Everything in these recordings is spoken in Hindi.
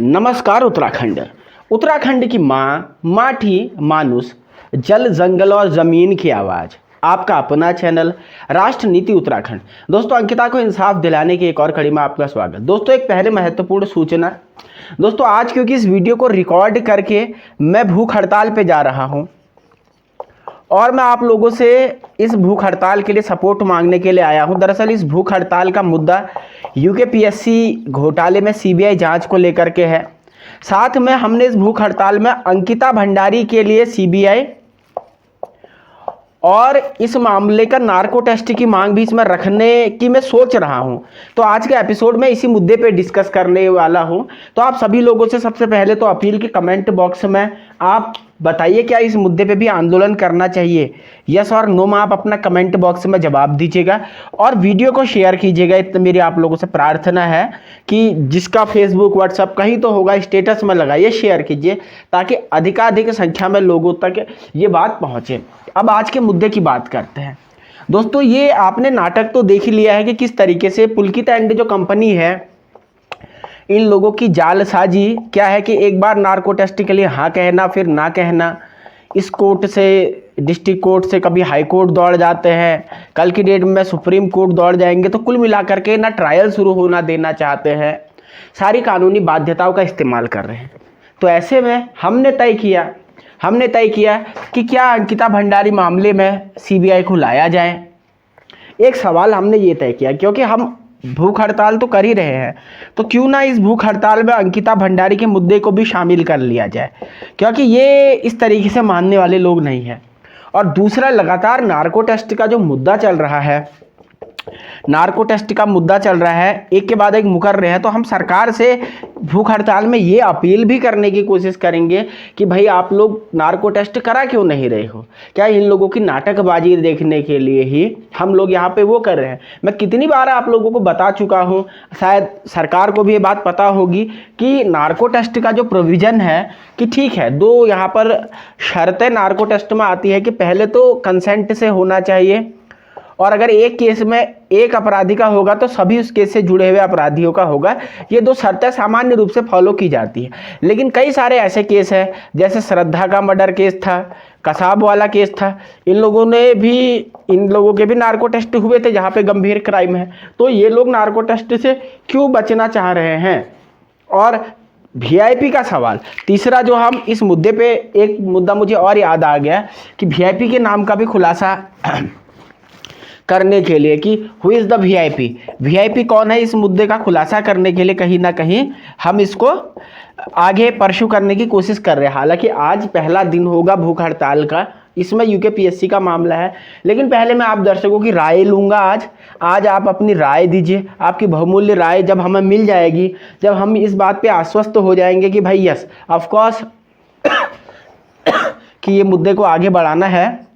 नमस्कार उत्तराखंड। उत्तराखंड की माँ, माटी, मानुष, जल, जंगल और ज़मीन की आवाज़। आपका अपना चैनल राष्ट्र नीति उत्तराखंड। दोस्तों, अंकिता को इंसाफ दिलाने की एक और कड़ी में आपका स्वागत। दोस्तों, एक पहले महत्वपूर्ण सूचना। दोस्तों, आज क्योंकि इस वीडियो को रिकॉर्ड करके मैं भूख हड़ताल पे जा रहा हूँ और मैं आप लोगों से इस भूख हड़ताल के लिए सपोर्ट मांगने के लिए आया हूं। दरअसल इस भूख हड़ताल का मुद्दा यूकेपीएससी घोटाले में सीबीआई जांच को लेकर के है। साथ में हमने इस भूख हड़ताल में अंकिता भंडारी के लिए सीबीआई और इस मामले का नार्को टेस्ट की मांग भी इसमें रखने की मैं सोच रहा हूं। तो आज के एपिसोड में इसी मुद्दे पे डिस्कस करने वाला हूं। तो आप सभी लोगों से सबसे पहले तो अपील की कमेंट बॉक्स में आप बताइए क्या इस मुद्दे पे भी आंदोलन करना चाहिए, यस और नो में आप अपना कमेंट बॉक्स में जवाब दीजिएगा और वीडियो को शेयर कीजिएगा। इतना मेरी आप लोगों से प्रार्थना है कि जिसका फेसबुक व्हाट्सएप कहीं तो होगा, स्टेटस में लगाइए, शेयर कीजिए ताकि अधिकाधिक संख्या में लोगों तक ये बात पहुँचे। अब आज के मुद्दे की बात करते हैं। दोस्तों, ये आपने नाटक तो देख ही लिया है कि किस तरीके से पुलकित एंड जो कंपनी है, इन लोगों की जालसाजी क्या है कि एक बार नार्को टेस्ट के लिए हाँ कहना, फिर ना कहना, इस कोर्ट से डिस्ट्रिक्ट कोर्ट से कभी हाई कोर्ट दौड़ जाते हैं, कल की डेट में सुप्रीम कोर्ट दौड़ जाएंगे। तो कुल मिलाकर के ना ट्रायल शुरू होना देना चाहते हैं, सारी कानूनी बाध्यताओं का इस्तेमाल कर रहे हैं। तो ऐसे में हमने तय किया कि क्या अंकिता भंडारी मामले में सीबीआई को लाया जाए। एक सवाल हमने ये तय किया, क्योंकि हम भूख हड़ताल तो कर ही रहे हैं, तो क्यों ना इस भूख हड़ताल में अंकिता भंडारी के मुद्दे को भी शामिल कर लिया जाए, क्योंकि ये इस तरीके से मानने वाले लोग नहीं हैं। और दूसरा, लगातार नार्को टेस्ट का जो मुद्दा चल रहा है, एक के बाद एक मुकर रहे हैं। तो हम सरकार से भूख हड़ताल में ये अपील भी करने की कोशिश करेंगे कि भाई आप लोग नार्को टेस्ट करा क्यों नहीं रहे हो? क्या इन लोगों की नाटकबाजी देखने के लिए ही हम लोग यहाँ पे वो कर रहे हैं? मैं कितनी बार आप लोगों को बता चुका हूँ, शायद सरकार को भी ये बात पता होगी कि नार्को टेस्ट का जो प्रोविज़न है कि ठीक है, दो यहाँ पर शर्तें नार्को टेस्ट में आती है कि पहले तो कंसेंट से होना चाहिए और अगर एक केस में एक अपराधी का होगा तो सभी उस केस से जुड़े हुए अपराधियों का होगा। ये दो शर्तें सामान्य रूप से फॉलो की जाती है। लेकिन कई सारे ऐसे केस हैं, जैसे श्रद्धा का मर्डर केस था, कसाब वाला केस था, इन लोगों के भी नार्को टेस्ट हुए थे जहाँ पे गंभीर क्राइम है। तो ये लोग नार्को टेस्ट से क्यों बचना चाह रहे हैं? और वीआईपी का सवाल, तीसरा जो हम इस मुद्दे पे, एक मुद्दा मुझे और याद आ गया कि वीआईपी के नाम का भी खुलासा करने के लिए कि हु इज़ द वीआईपी कौन है, इस मुद्दे का खुलासा करने के लिए कहीं ना कहीं हम इसको आगे परस्यू करने की कोशिश कर रहे हैं। हालांकि आज पहला दिन होगा भूख हड़ताल का, इसमें यूकेपीएससी का मामला है, लेकिन पहले मैं आप दर्शकों की राय लूँगा। आज आप अपनी राय दीजिए। आपकी बहुमूल्य राय जब हमें मिल जाएगी, जब हम इस बात पे आश्वस्त हो जाएंगे कि भाई यस ऑफ कोर्स कि ये मुद्दे को आगे बढ़ाना है,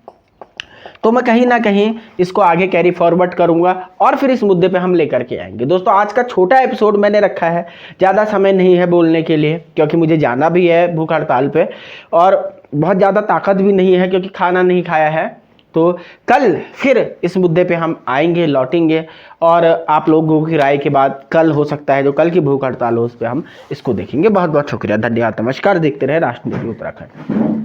तो मैं कहीं ना कहीं इसको आगे कैरी फॉरवर्ड करूंगा और फिर इस मुद्दे पे हम लेकर के आएंगे। दोस्तों, आज का छोटा एपिसोड मैंने रखा है, ज़्यादा समय नहीं है बोलने के लिए, क्योंकि मुझे जाना भी है भूख हड़ताल पे और बहुत ज़्यादा ताकत भी नहीं है क्योंकि खाना नहीं खाया है। तो कल फिर इस मुद्दे पे हम आएंगे, लौटेंगे और आप लोगों की राय के बाद कल हो सकता है जो कल की भूख हड़ताल हो उस पर हम इसको देखेंगे। बहुत बहुत शुक्रिया, धन्यवाद, नमस्कार। देखते रहे राष्ट्र नीति उत्तराखंड।